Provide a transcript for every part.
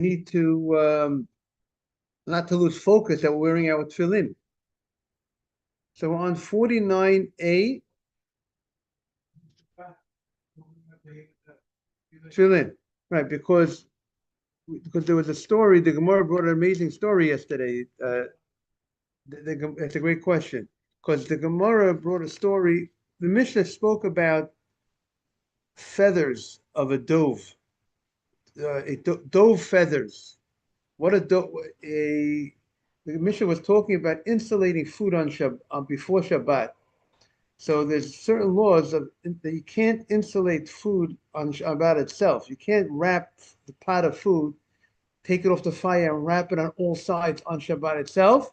need to not to lose focus that we're wearing our tefillin. So on 49A, tefillin, right? Because there was a story. The Gemara brought an amazing story yesterday. It's a great question because the Gemara brought a story. The Mishnah spoke about feathers of a dove, dove feathers. What a dove! The Mishnah was talking about insulating food on before Shabbat. So there's certain laws that you can't insulate food on Shabbat itself. You can't wrap the pot of food, take it off the fire, and wrap it on all sides on Shabbat itself.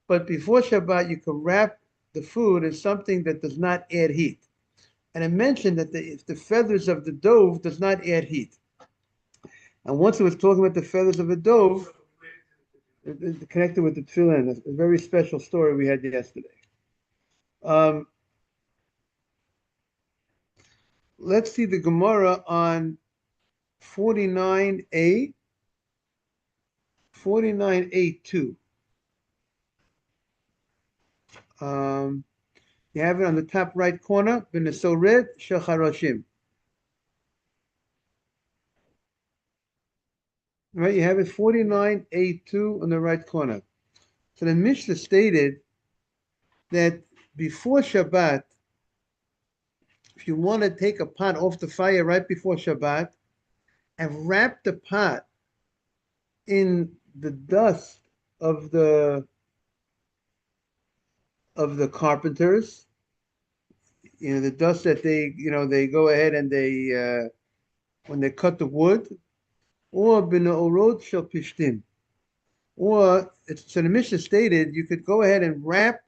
But before Shabbat, you can wrap the food in something that does not add heat. And I mentioned that if the feathers of the dove does not add heat. And once I was talking about the feathers of a dove, connected with the tefillin, a very special story we had yesterday. Let's see the Gemara on 49A, 49A2. You have it on the top right corner, B'nesoret Shacharashim. Right, you have it 49A2 on the right corner. So the Mishnah stated that before Shabbat, if you want to take a pot off the fire right before Shabbat and wrap the pot in the dust of the carpenters, the dust that they go ahead and they when they cut the wood, or b'ne'orot shel pishtim, or so the Mishnah stated you could go ahead and wrap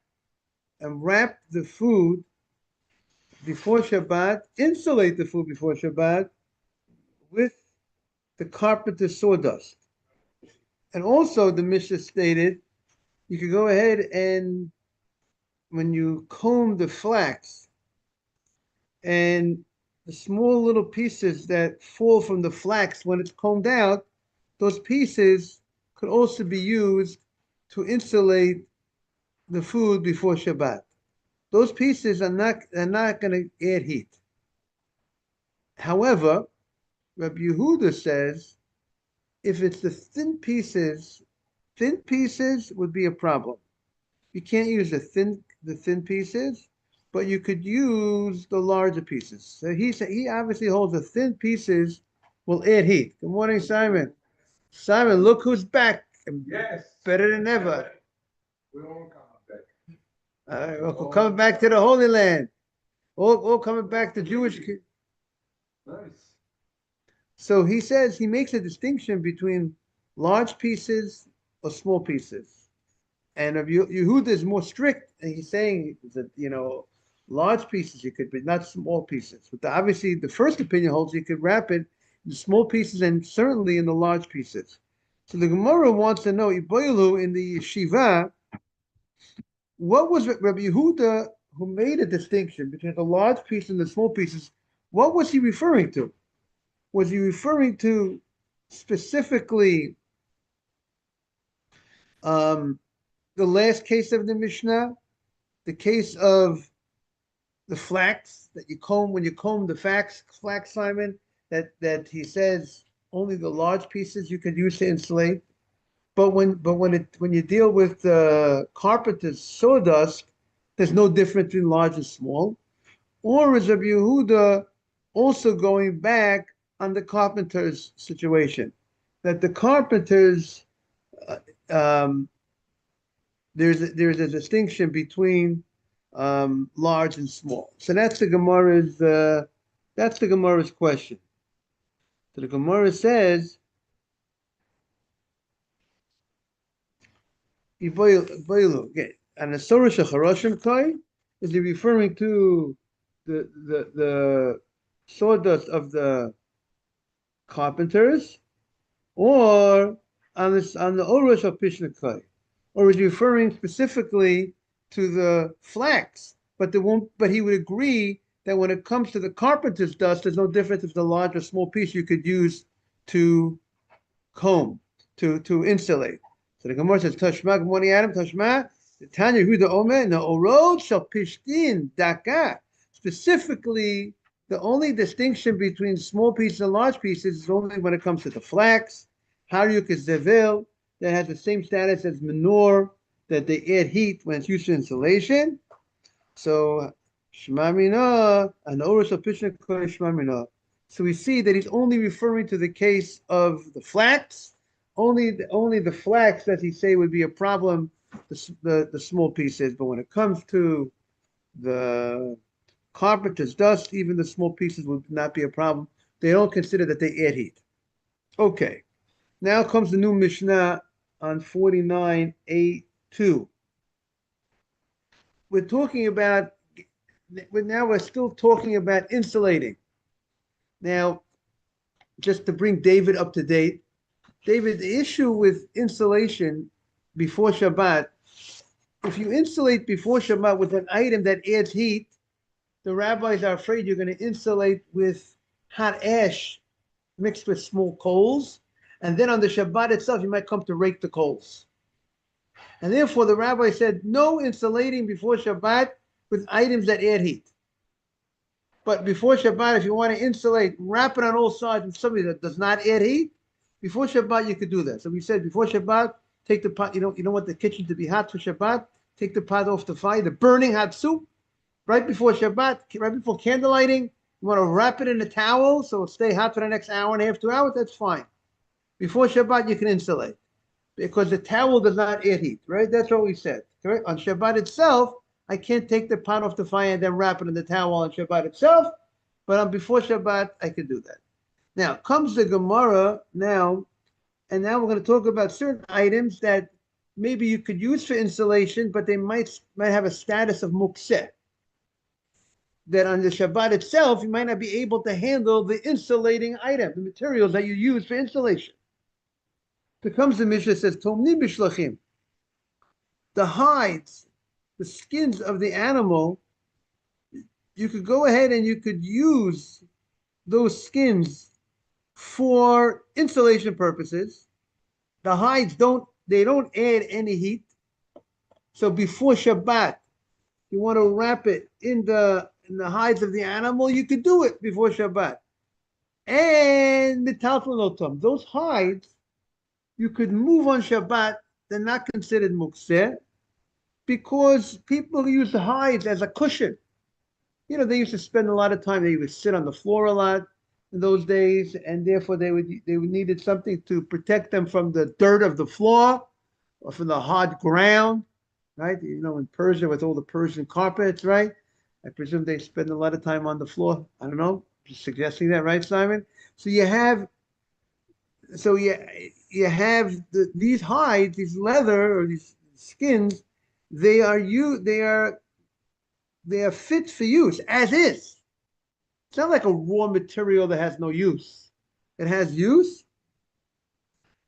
the food before Shabbat, insulate the food before Shabbat with the carpenter's sawdust. And also the Mishnah stated you could go ahead and when you comb the flax and the small little pieces that fall from the flax when it's combed out, those pieces could also be used to insulate the food before Shabbat. Those pieces are not going to add heat. However, Rabbi Yehuda says if it's the thin pieces would be a problem. You can't use the thin pieces, but you could use the larger pieces. So he obviously holds the thin pieces will add heat. Good morning, Simon. Simon, look who's back. Yes. Better than ever. We all come back. We're coming back to the Holy Land. All coming back to Jewish. Nice. So he says he makes a distinction between large pieces or small pieces. And if Yehuda is more strict, and he's saying that, large pieces you could, but not small pieces. But obviously the first opinion holds you could wrap it in small pieces and certainly in the large pieces. So the Gemara wants to know, Iboilu in the yeshiva, what was Rabbi Yehuda who made a distinction between the large piece and the small pieces? What was he referring to? Was he referring to specifically the last case of the Mishnah, the case of the flax that you comb when you comb the flax, Simon, that he says only the large pieces you could use to insulate. But when you deal with carpenter's sawdust, there's no difference between large and small. Or is Rabbi Yehuda also going back on the carpenter's situation, that the carpenters there's a distinction between large and small. So that's the Gemara's question. So the Gemara says, and the Sorah Shacharashim Kai, is he referring to the sawdust of the carpenters, or on the Orosh of Pishna Kai, or is he referring specifically to the flax? But he would agree that when it comes to the carpenter's dust, there's no difference if the large or small piece you could use to comb to insulate. So the Gemara says, Tashma, good morning, Adam, Tashma, the Tanya Huda Omer, no orod shall pishtin daka. Specifically, the only distinction between small pieces and large pieces is only when it comes to the flax. Haryuk is zevil, that has the same status as manure, that they add heat when it's used for insulation. So, Shmamina, an orod shall pishtin shmamina. So we see that he's only referring to the case of the flax. Only the flax does he say would be a problem, the small pieces. But when it comes to the carpenter's dust, even the small pieces would not be a problem. They don't consider that they add heat. Okay. Now comes the new Mishnah on 49a2. We're still talking about insulating. Now, just to bring David up to date, David, the issue with insulation before Shabbat, if you insulate before Shabbat with an item that adds heat, the rabbis are afraid you're going to insulate with hot ash mixed with small coals, and then on the Shabbat itself, you might come to rake the coals. And therefore, the rabbi said, no insulating before Shabbat with items that add heat. But before Shabbat, if you want to insulate, wrap it on all sides with something that does not add heat. Before Shabbat, you could do that. So we said before Shabbat, take the pot. You don't want the kitchen to be hot for Shabbat. Take the pot off the fire. The burning hot soup right before Shabbat, right before candlelighting. You want to wrap it in a towel so it'll stay hot for the next hour and a half, 2 hours. That's fine. Before Shabbat, you can insulate because the towel does not add heat. Right? That's what we said. Correct? On Shabbat itself, I can't take the pot off the fire and then wrap it in the towel on Shabbat itself, but on before Shabbat, I can do that. Now, comes the Gemara now, and now we're going to talk about certain items that maybe you could use for insulation, but they might have a status of mukseh. That on the Shabbat itself, you might not be able to handle the insulating item, the materials that you use for insulation. So comes the Mishnah, says, Tomni bishlachim. The hides, the skins of the animal, you could go ahead and you could use those skins for insulation purposes. The hides don't add any heat. So before Shabbat, you want to wrap it in the hides of the animal, you could do it before Shabbat. And metalfalotom, those hides, you could move on Shabbat. They're not considered mukseh, because people use the hides as a cushion. You know, they used to spend a lot of time, they would sit on the floor a lot in those days, and therefore they would needed something to protect them from the dirt of the floor or from the hard ground, right? You know, in Persia with all the Persian carpets, right? I presume they spend a lot of time on the floor. I don't know, just suggesting that, right, Simon? So you have these hides, these leather or these skins. They are fit for use as is. It's not like a raw material that has no use. It has use.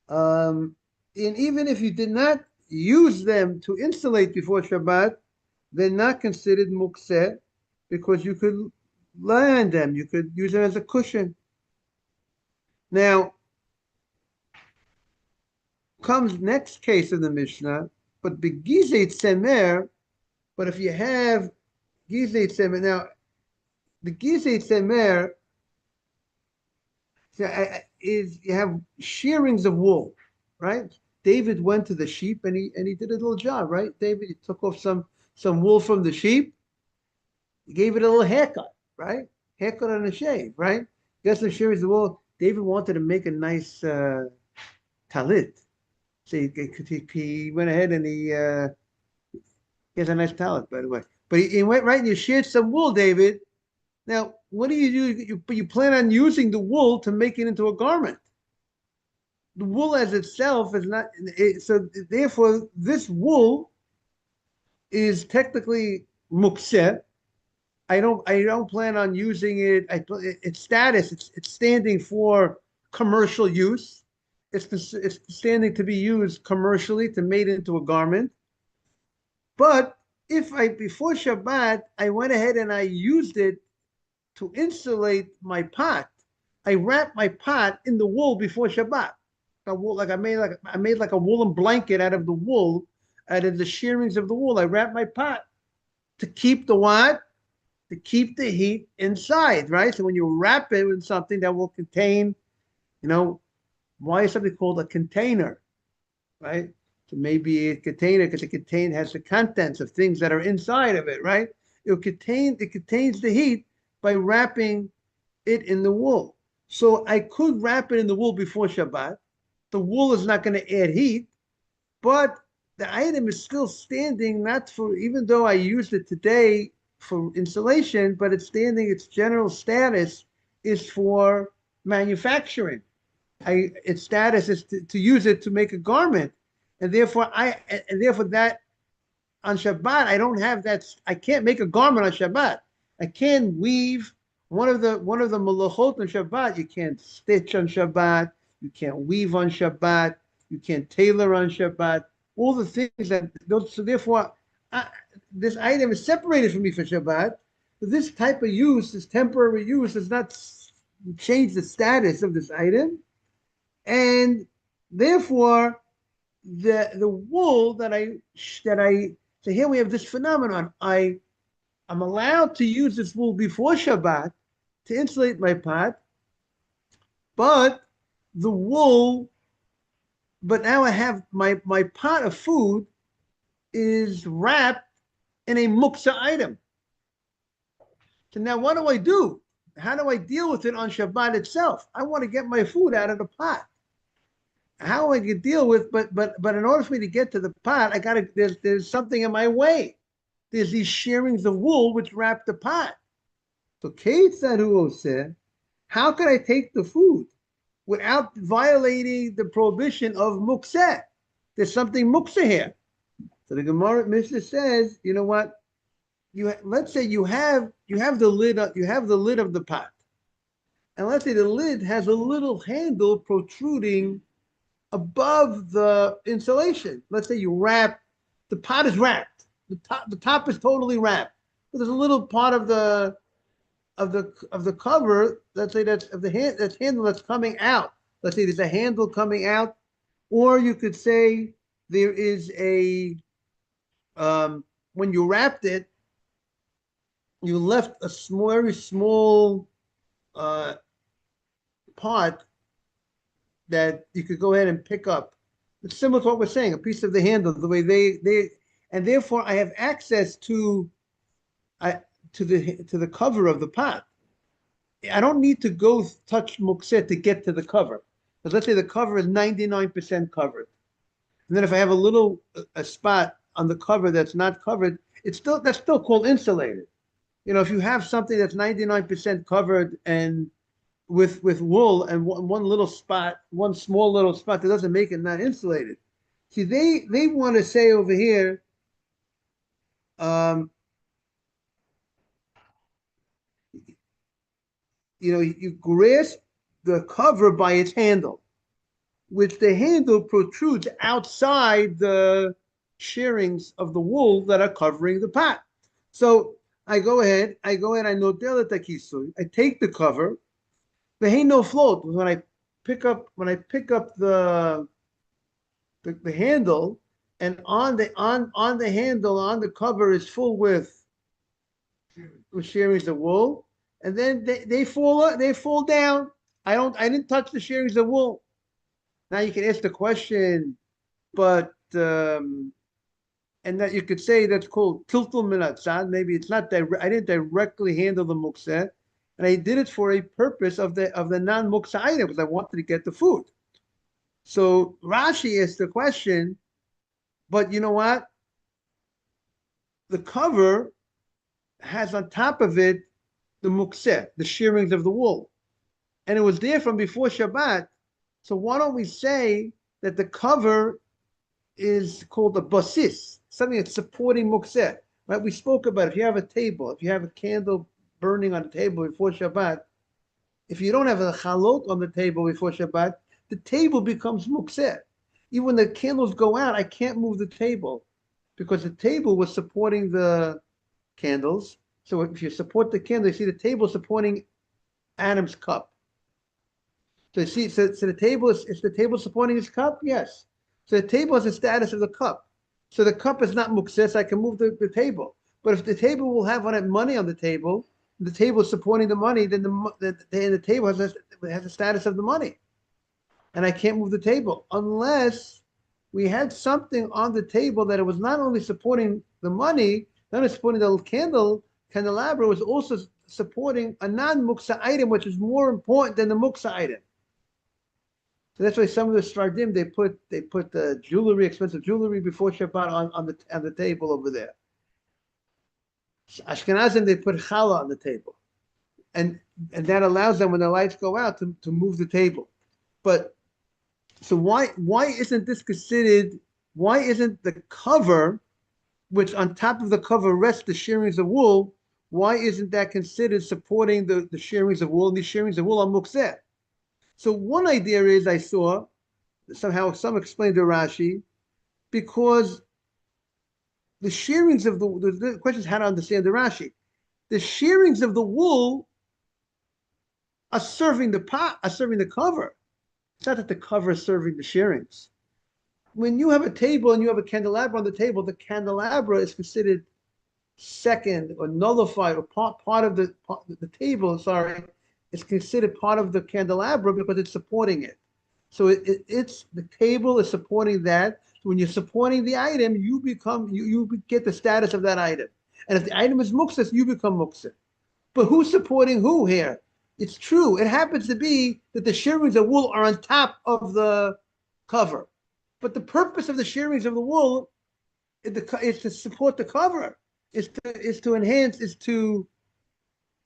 And even if you did not use them to insulate before Shabbat, they're not considered mukseh, because you could lie on them. You could use them as a cushion. Now, comes next case in the Mishnah, but the gizet semer, but if you have gizet semer, now the gizet semer is you have shearings of wool, right? David went to the sheep and he did a little job, right? David, he took off some wool from the sheep, he gave it a little haircut, right? Haircut and a shave, right? Got some shearings of wool. David wanted to make a nice talit. So he went ahead and he has a nice talit, by the way. But he went right and you sheared some wool, David. Now, what do? You plan on using the wool to make it into a garment. The wool as itself is not, so therefore this wool is technically mukseh. I don't plan on using it. Its status, it's standing for commercial use. It's standing to be used commercially to make it into a garment. But if before Shabbat, I went ahead and I used it to insulate my pot, I wrapped my pot in the wool before Shabbat. a wool, I made like a woolen blanket out of the wool, out of the shearings of the wool. I wrap my pot to keep the what? To keep the heat inside, right? So when you wrap it with something that will contain, you know, why is something called a container, right? So maybe a container because has the contents of things that are inside of it, right? It contains the heat by wrapping it in the wool. So I could wrap it in the wool before Shabbat. The wool is not going to add heat, but the item is still standing, not for, even though I used it today for insulation, but it's standing, its general status is for manufacturing. Its status is to use it to make a garment. And therefore that on Shabbat, I don't have that. I can't make a garment on Shabbat. I can't weave one of the malachot on Shabbat. You can't stitch on Shabbat. You can't weave on Shabbat. You can't tailor on Shabbat. All the things that so therefore, this item is separated from me for Shabbat. But this type of use, this temporary use, does not change the status of this item, and therefore the wool that I so here we have this phenomenon. I'm allowed to use this wool before Shabbat to insulate my pot, but the wool, but now I have my pot of food is wrapped in a muksa item. So now what do I do? How do I deal with it on Shabbat itself? I want to get my food out of the pot. How I can deal with, but in order for me to get to the pot, I gotta there's something in my way. There's these shearings of wool which wrap the pot. So Kate said, who said, how could I take the food without violating the prohibition of mukseh? There's something mukseh here. So the Gemara Mishnah says, you know what? Let's say you have the lid of the pot, and let's say the lid has a little handle protruding above the insulation. Let's say the pot is wrapped. The top is totally wrapped. But there's a little part of the cover, let's say that's handle that's coming out. Let's say there's a handle coming out, or you could say there is a when you wrapped it, you left a very small part that you could go ahead and pick up. It's similar to what we're saying, a piece of the handle, the way they and therefore I have access to the cover of the pot. I don't need to go touch mukseh to get to the cover. Because let's say the cover is 99% covered. And then if I have a spot on the cover that's not covered, that's still called insulated. You know, if you have something that's 99% covered and with wool and one little spot, one small little spot, that doesn't make it not insulated. See, they want to say over here, you grasp the cover by its handle, which the handle protrudes outside the shearings of the wool that are covering the pot. So I go ahead, I notel the kisui, I take the cover, the hay no float. When I pick up the handle, and on the handle, on the cover is full with shearings of wool, and then they fall down. I didn't touch the shearings of wool. Now you can ask the question, but and that you could say that's called tiltul minatzad. Maybe it's not I didn't directly handle the mukseh, and I did it for a purpose of the non-mukseh item because I wanted to get the food. So Rashi asked the question, but you know what? The cover has on top of it the mukseh, the shearings of the wool, and it was there from before Shabbat. So why don't we say that the cover is called a basis, something that's supporting mukseh, right? We spoke about if you have a table, if you have a candle burning on the table before Shabbat, if you don't have a chalot on the table before Shabbat, the table becomes mukseh. Even when the candles go out, I can't move the table because the table was supporting the candles. So if you support the candle, you see the table supporting Adam's cup. So see, so the table is the table supporting his cup? Yes. So the table has the status of the cup. So the cup is not muktzeh, I can move the table. But if the table will have money on the table is supporting the money, then the table has the status of the money. And I can't move the table unless we had something on the table that it was not only supporting the money, not only supporting the candelabra, was also supporting a non-muksa item, which is more important than the muksa item. So that's why some of the Sfardim they put the jewelry, expensive jewelry before Shabbat on the table over there. Ashkenazim they put challah on the table, and that allows them when the lights go out to move the table. But so why isn't this considered? Why isn't the cover, which on top of the cover rests the shearings of wool? Why isn't that considered supporting the shearings of wool? And these shearings of wool are mukseh. So one idea is I saw somehow some explained to Rashi because the shearings of the question is how to understand the Rashi. The shearings of the wool are serving the pot, are serving the cover. It's not that the cover is serving the shearings. When you have a table and you have a candelabra on the table, the candelabra is considered second or nullified or part of the table. Sorry, is considered part of the candelabra because it's supporting it. So it's the table is supporting that. So when you're supporting the item, you get the status of that item. And if the item is muktzah, you become muktzah. But who's supporting who here? It's true. It happens to be that the shearings of wool are on top of the cover. But the purpose of the shearings of the wool is to support the cover, is to enhance, is to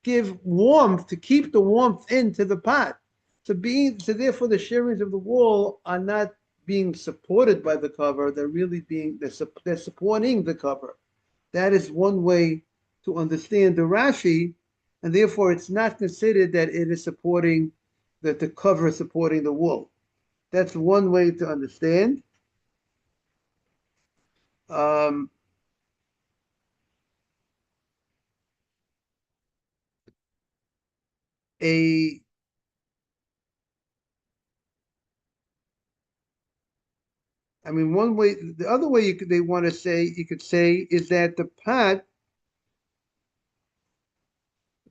give warmth, to keep the warmth into the pot. So therefore the shearings of the wool are not being supported by the cover, they're supporting the cover. That is one way to understand the Rashi, and therefore it's not considered that it is supporting, that the cover is supporting the wool. That's one way to understand. One way, the other way you could say is that the pot,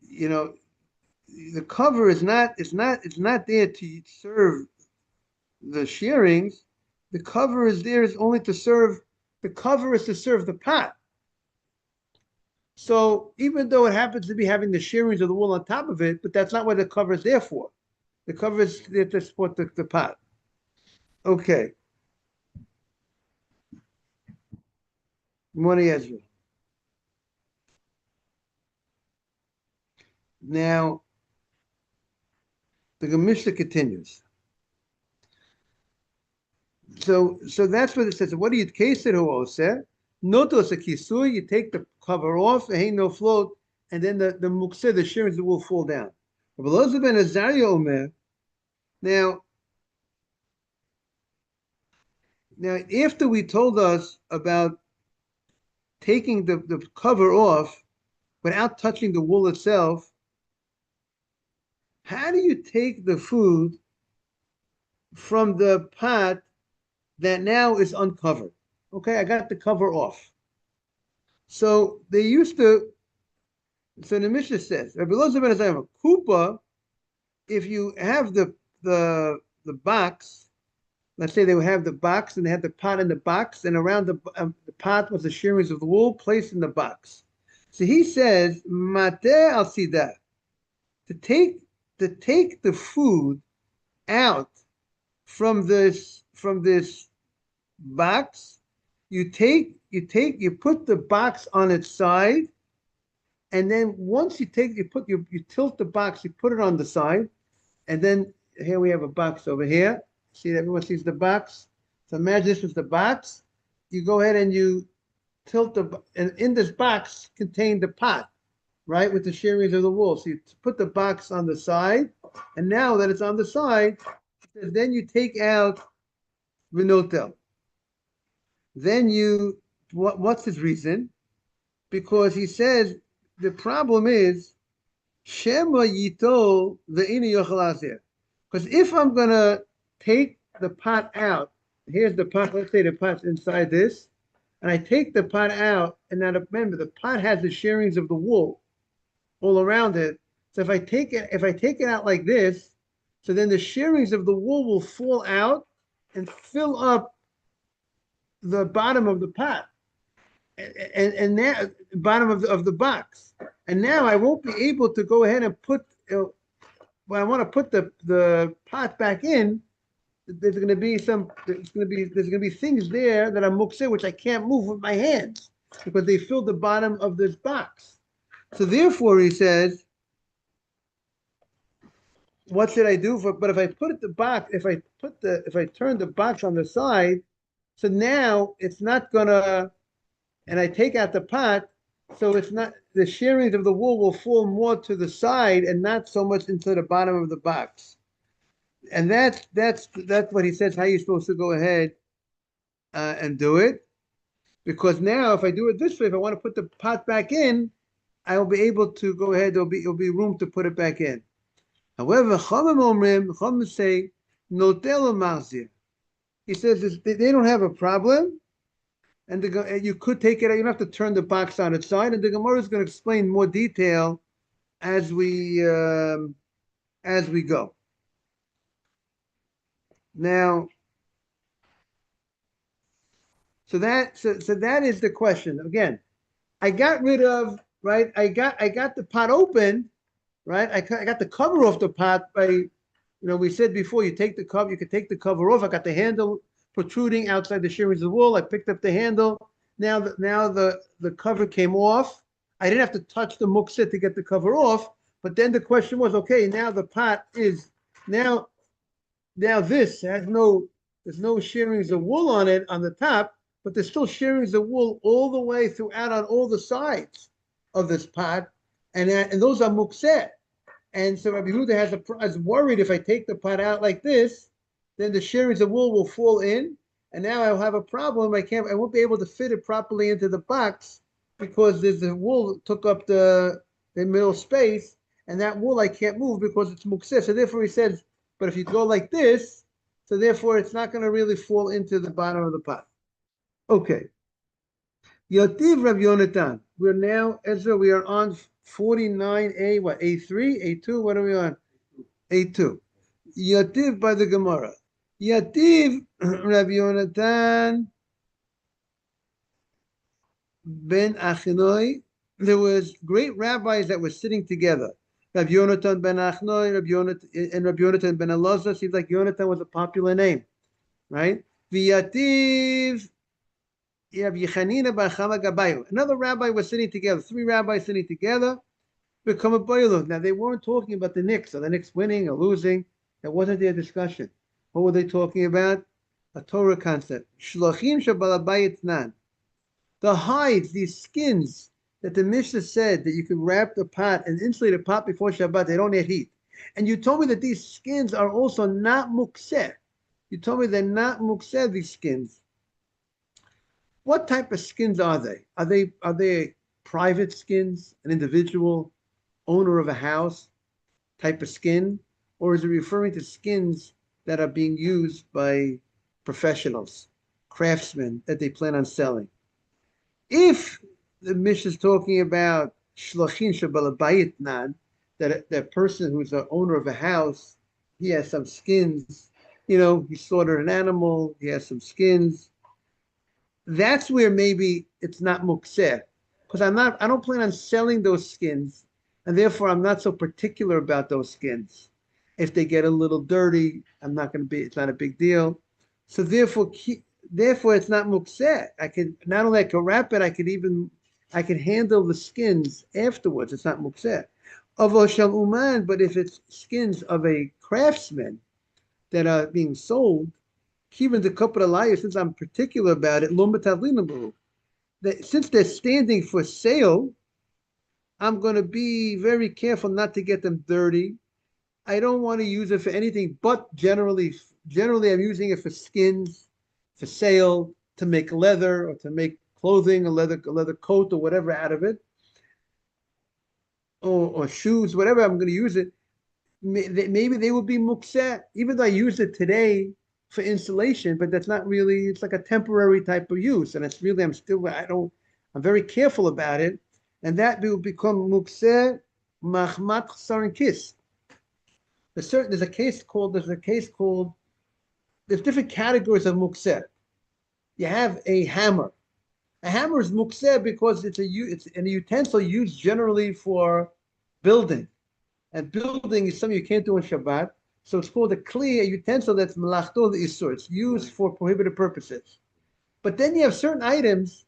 the cover is not there to serve the shearings. The cover is there is only to serve. The cover is to serve the pot. So even though it happens to be having the shearings of the wool on top of it, but that's not what the cover is there for. The cover is there to support the pot. Okay. Morning, Ezra. Now, the Mishnah continues. So that's what it says. What do you case it who said? Notos a kisui, you take the cover off, ain't no float, and then the mukseh, the shearings will fall down. Now after we told us about taking the cover off without touching the wool itself, how do you take the food from the pot that now is uncovered? Okay, I got the cover off. So they used to, so the Mishnah says, Kupa, if you have the box, let's say they would have the box and they had the pot in the box, and around the pot was the shearings of the wool placed in the box. So he says, Mate al sida, to take the food out from this box, you put the box on its side, and then once you tilt the box, you put it on the side, and then here we have a box over here. See, everyone sees the box. So imagine this was the box. You go ahead and you tilt and in this box contained the pot, right, with the shearings of the wool. So you put the box on the side, and now that it's on the side, then you take out Vinotel. Then what's his reason? Because he says the problem is Shema Yito the Yochel. Because if I'm gonna take the pot out, here's the pot. Let's say the pot's inside this, and I take the pot out, and now remember the pot has the shearings of the wool all around it. So if I take it out like this, so then the shearings of the wool will fall out and fill up the bottom of the pot, and now bottom of the box. And now I won't be able to go ahead and put when I want to put the pot back in. There's going to be things there that are mukse which I can't move with my hands because they fill the bottom of this box. So therefore, he says, what should I do for? But if I put the box, if I turn the box on the side, so now it's not gonna, and I take out the pot, so it's not the shearings of the wool will fall more to the side and not so much into the bottom of the box. And that's what he says. How you're supposed to go ahead and do it, because now if I do it this way, if I want to put the pot back in, I will be able to go ahead. There'll be room to put it back in. However, Chachamim say notel marzir. He says they don't have a problem, and you could take it out. You don't have to turn the box on its side. And the Gemara is going to explain more detail as we go. Now, so that is the question. Again, I got rid of right. I got the pot open, right? I got the cover off the pot by, we said before you take the cover, you could take the cover off. I got the handle protruding outside the shearings of the wool. I picked up the handle. Now the cover came off. I didn't have to touch the muktzah to get the cover off. But then the question was, okay, now the pot is now this has there's no shearings of wool on it on the top, but there's still shearings of wool all the way throughout on all the sides of this pot, and those are muktzeh. And so Rabbi Yehuda is worried if I take the pot out like this, then the shearings of wool will fall in, and now I'll have a problem. I won't be able to fit it properly into the box because the wool took up the middle space, and that wool I can't move because it's muktzeh. So therefore he says, but if you go like this, so therefore it's not going to really fall into the bottom of the pot. Okay. Yativ Rav Yonatan. We're now, Ezra, we are on 49a, what, A3, A2, what are we on? A2. Yativ by the Gemara. Yativ Rav Yonatan ben Achinoi. There was great rabbis that were sitting together. Rav Yonatan ben Achnoi, and Rav Yonatan ben Elazar. Seems like Yonatan was a popular name, right? V'yativ Yechanina bar Chama Gabayu. Another rabbi was sitting together. Three rabbis sitting together. Become a boiler. Now they weren't talking about the Knicks, or the Knicks winning or losing. That wasn't their discussion. What were they talking about? A Torah concept. Shlachim shabalabayit nan. The hides, these skins that the Mishnah said that you can wrap the pot and insulate a pot before Shabbat, they don't add heat. And you told me that these skins are also not mukseh. You told me they're not mukseh, these skins. What type of skins are they? Are they private skins, an individual owner of a house type of skin? Or is it referring to skins that are being used by professionals, craftsmen that they plan on selling? If the Mishnah is talking about shlachin shabalabayit nan, that person who's the owner of a house, he has some skins, he slaughtered an animal, he has some skins. That's where maybe it's not mukseh, because I don't plan on selling those skins, and therefore I'm not so particular about those skins. If they get a little dirty, it's not a big deal. So therefore it's not mukseh. I can wrap it, I can handle the skins afterwards. It's not mukseh. Avoshal uman, but if it's skins of a craftsman that are being sold, even the couple of since I'm particular about it, since they're standing for sale, I'm going to be very careful not to get them dirty. I don't want to use it for anything, but generally I'm using it for skins, for sale, to make leather or to make clothing, a leather coat or whatever out of it, or shoes, whatever I'm going to use it. maybe they would be mukseh, even though I use it today for insulation, but that's not really, it's like a temporary type of use. And it's really, I'm very careful about it. And that will become mukseh mahmat sarin kis. There's a case called, there's different categories of mukseh. You have a hammer. A hammer is mukseh because it's a utensil used generally for building. And building is something you can't do on Shabbat. So it's called a kli, a utensil that's melachto l'isur. It's used for prohibited purposes. But then you have certain items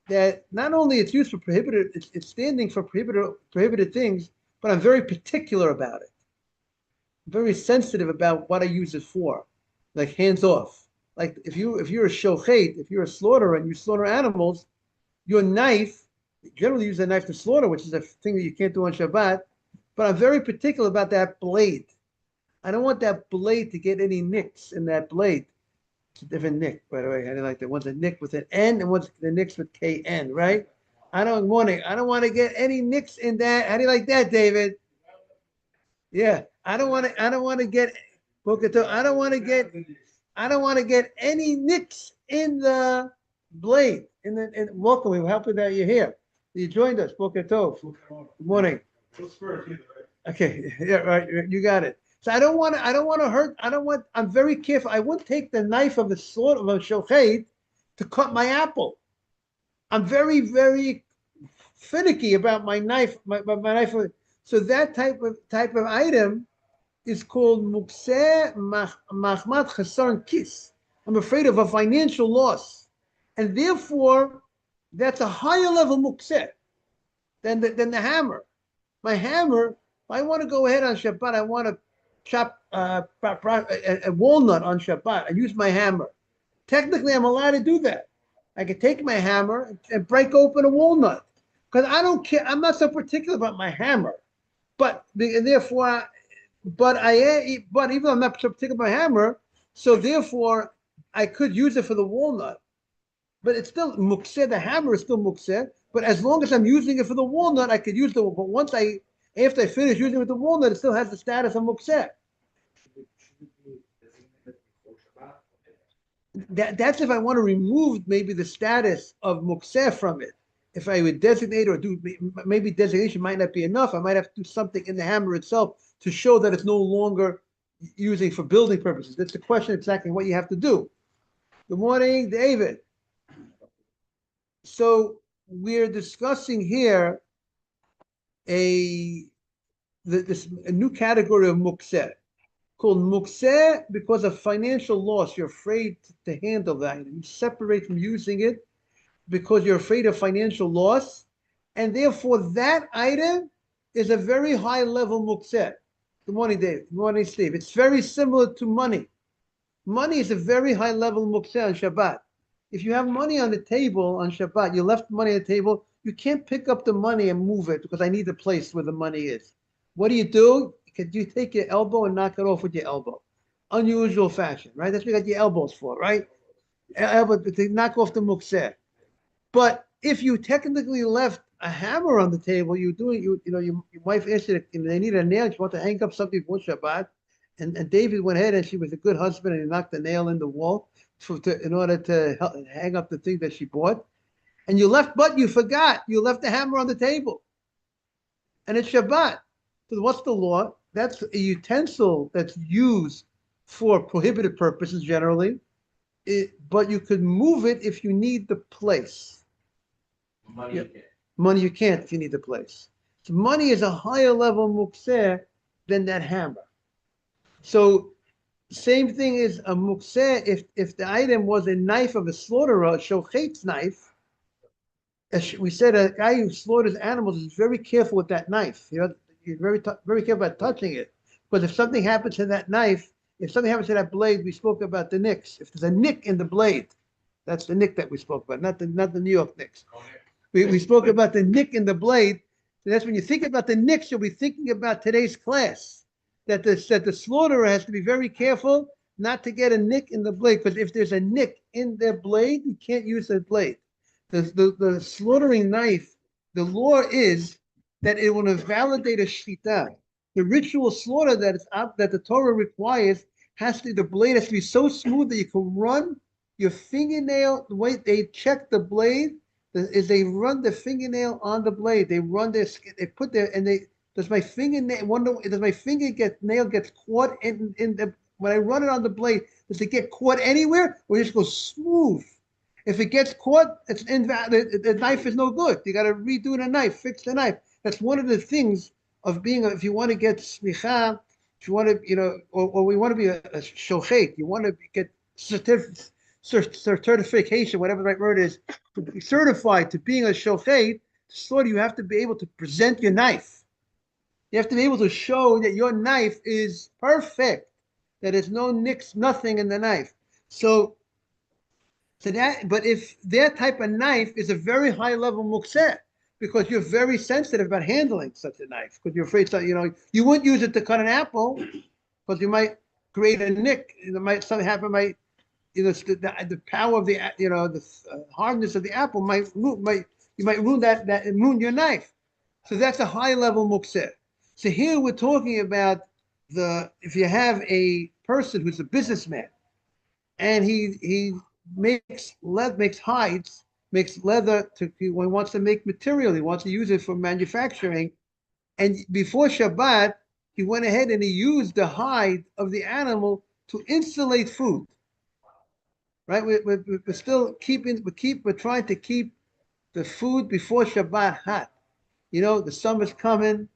that not only it's used for prohibited, it's standing for prohibited things, but I'm very particular about it. I'm very sensitive about what I use it for, like hands off. Like if you're a shochet, if you're a slaughterer and you slaughter animals, your knife, generally use a knife to slaughter, which is a thing that you can't do on Shabbat. But I'm very particular about that blade. I don't want that blade to get any nicks in that blade. It's a different nick, by the way. I didn't like that. One's a nick with an N and one's the nicks with KN, right? I don't want to get any nicks in that. How do you like that, David? Yeah. I don't want to get I don't want to get any nicks in the blade. Welcome. We're happy that you're here. You joined us. Boker Tov. Good morning. Okay, yeah, right. You got it. So I don't want to hurt. I'm very careful. I wouldn't take the knife of a shochet to cut my apple. I'm very, very finicky about my knife. My knife. So that type of item is called mukseh mahmat chasar kis. I'm afraid of a financial loss, and therefore that's a higher level mukseh than the hammer. My hammer, if I want to go ahead on Shabbat, I want to chop a walnut on Shabbat. I use my hammer. Technically, I'm allowed to do that. I can take my hammer and break open a walnut because I don't care. I'm not so particular about my hammer, but therefore, but even though I'm not so particular about my hammer, so therefore I could use it for the walnut. But it's still mukseh. The hammer is still mukseh. But as long as I'm using it for the walnut, I could use the. But after I finish using it with the walnut, it still has the status of mukseh. That's if I want to remove maybe the status of mukseh from it. If I would designate or do, maybe designation might not be enough. I might have to do something in the hammer itself to show that it's no longer using for building purposes. That's the question exactly what you have to do. Good morning, David. So we're discussing here a new category of mukseh called mukseh because of financial loss. You're afraid to handle that. You separate from using it because you're afraid of financial loss, and therefore that item is a very high level mukseh. Good morning, Dave. Good morning, Steve. It's very similar to money. Money is a very high level mukseh on Shabbat. If you have money on the table on Shabbat, you left money on the table, you can't pick up the money and move it because I need the place where the money is. What do? Could you take your elbow and knock it off with your elbow? Unusual fashion, right? That's what you got your elbows for, right? Elbow to knock off the mukseh. But if you technically left a hammer on the table, your wife asked you, they need a nail, she wanted to hang up something for Shabbat. And David went ahead and she was a good husband and he knocked the nail in the wall in order to hang up the thing that she bought. And but you forgot, you left the hammer on the table. And it's Shabbat. So what's the law? That's a utensil that's used for prohibited purposes generally, but you could move it if you need the place. Money you can't. Money you can't if you need the place. So money is a higher level mukseh than that hammer. So same thing is a mukseh if the item was a knife of a slaughterer, a shochet's knife. As we said, a guy who slaughters animals is very careful with that knife. You're very careful about touching it. Because if something happens to that knife, if something happens to that blade, we spoke about the nicks. If there's a nick in the blade, that's the nick that we spoke about, not the New York nicks. We spoke about the nick in the blade. And that's when you think about the nicks, you'll be thinking about today's class. That the slaughterer has to be very careful not to get a nick in the blade, because if there's a nick in their blade, you can't use the blade. The slaughtering knife, the law is that it will invalidate a shchita. the ritual slaughter that the Torah requires the blade has to be so smooth that you can run your fingernail. The way they check the blade is they run the fingernail on the blade. They run their skin, they put their and they does my fingernail does my nail gets caught in the when I run it on the blade, does it get caught anywhere or just go smooth? If it gets caught, it's invalid. The knife is no good. You got to redo the knife, fix the knife. That's one of the things of being. If you want to get smicha, if you want to, or we want to be a shochet, you want to get certification, whatever the right word is, to be certified to being a shochet. Slaughter, you have to be able to present your knife. You have to be able to show that your knife is perfect, that there's no nicks, nothing in the knife. So but if that type of knife is a very high level mukseh, because you're very sensitive about handling such a knife, because you're afraid, you wouldn't use it to cut an apple, because you might create a nick. Something happen. The power of the hardness of the apple might ruin ruin your knife. So that's a high level mukseh. So here we're talking about if you have a person who's a businessman and he makes hides, makes leather when he wants to make material, he wants to use it for manufacturing. And before Shabbat, he went ahead and he used the hide of the animal to insulate food. Right? We're trying to keep the food before Shabbat hot. The summer's coming.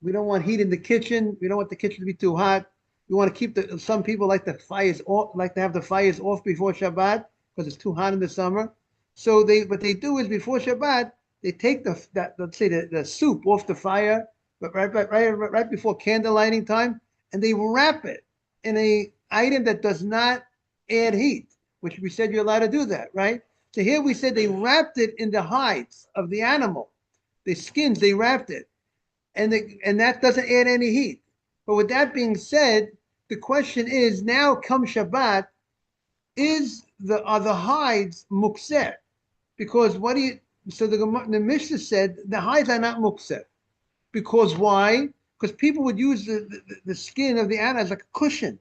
We don't want heat in the kitchen. We don't want the kitchen to be too hot. We want to keep some people like the fires off, like to have the fires off before Shabbat because it's too hot in the summer. So what they do is before Shabbat, they take let's say the soup off the fire, but right before candle lighting time, and they wrap it in a item that does not add heat, which we said you're allowed to do that, right? So here we said they wrapped it in the hides of the animal, the skins, they wrapped it. And that doesn't add any heat. But with that being said, the question is now come Shabbat, are the hides mukseh? Because the Mishnah said the hides are not mukseh. Because why? Because people would use the skin of the animal as like a cushion.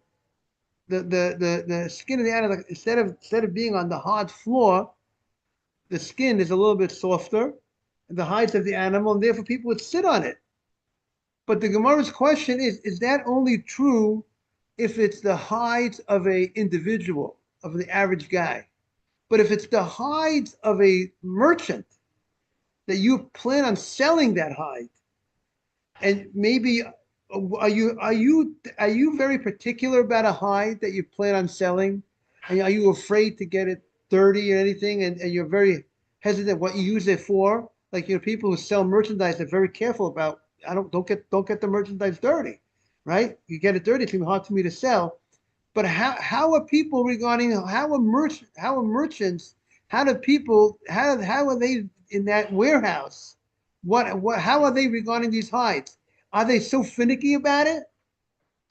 The skin of the animal, instead of being on the hard floor, the skin is a little bit softer, and the hides of the animal, and therefore people would sit on it. But the Gemara's question is that only true if it's the hides of an individual, of the average guy? But if it's the hides of a merchant that you plan on selling that hide, and maybe are you very particular about a hide that you plan on selling? And are you afraid to get it dirty or anything? And you're very hesitant what you use it for? Like people who sell merchandise are very careful about don't get the merchandise dirty, right? You get it dirty, it's gonna be hard for me to sell. But how are people regarding how are merchants, how are they in that warehouse? How are they regarding these hides? Are they so finicky about it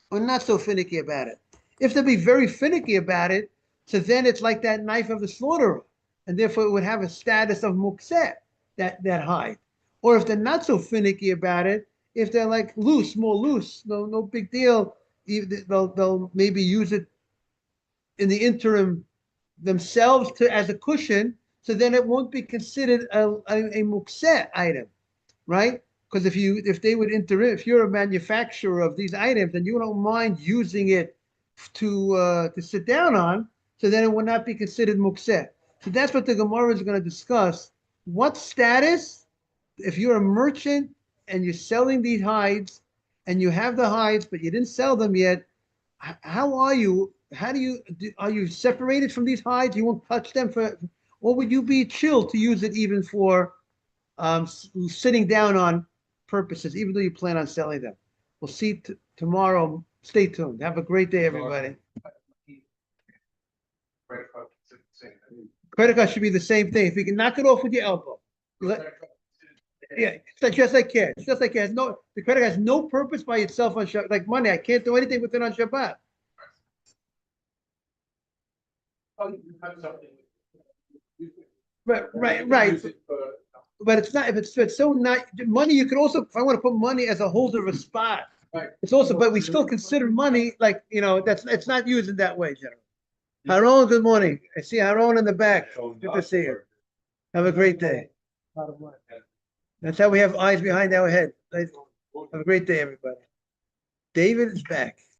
or not so finicky about it? If they'll be very finicky about it, so then it's like that knife of the slaughterer, and therefore it would have a status of mukseh, that hide. Or if they're not so finicky about it, if they're like more loose, no big deal, they'll maybe use it in the interim themselves as a cushion, so then it won't be considered a mukseh item, right? Because if you're a manufacturer of these items and you don't mind using it to sit down on, so then it will not be considered mukseh. So that's what the Gemara is going to discuss. What status, if you're a merchant and you're selling these hides, and you have the hides, but you didn't sell them yet, how are you? Are you separated from these hides? You won't touch them or would you be chilled to use it even for sitting down on purposes, even though you plan on selling them? We'll see tomorrow. Stay tuned. Have a great day, everybody. Credit card should be the same thing. If you can knock it off with your elbow. Yeah, it's just like cash. It's just like cash. The credit card has no purpose by itself on Shabbat. Like money, I can't do anything with it on Shabbat. Right. But it's not. If it's so not money, you could also. If I want to put money as a holder of a spot, It's also, but we still consider money like, it's not used in that way, generally. Haron, good morning. I see Haron in the back. Good to see you. Have a great day. That's how we have eyes behind our head. Have a great day, everybody. David is back.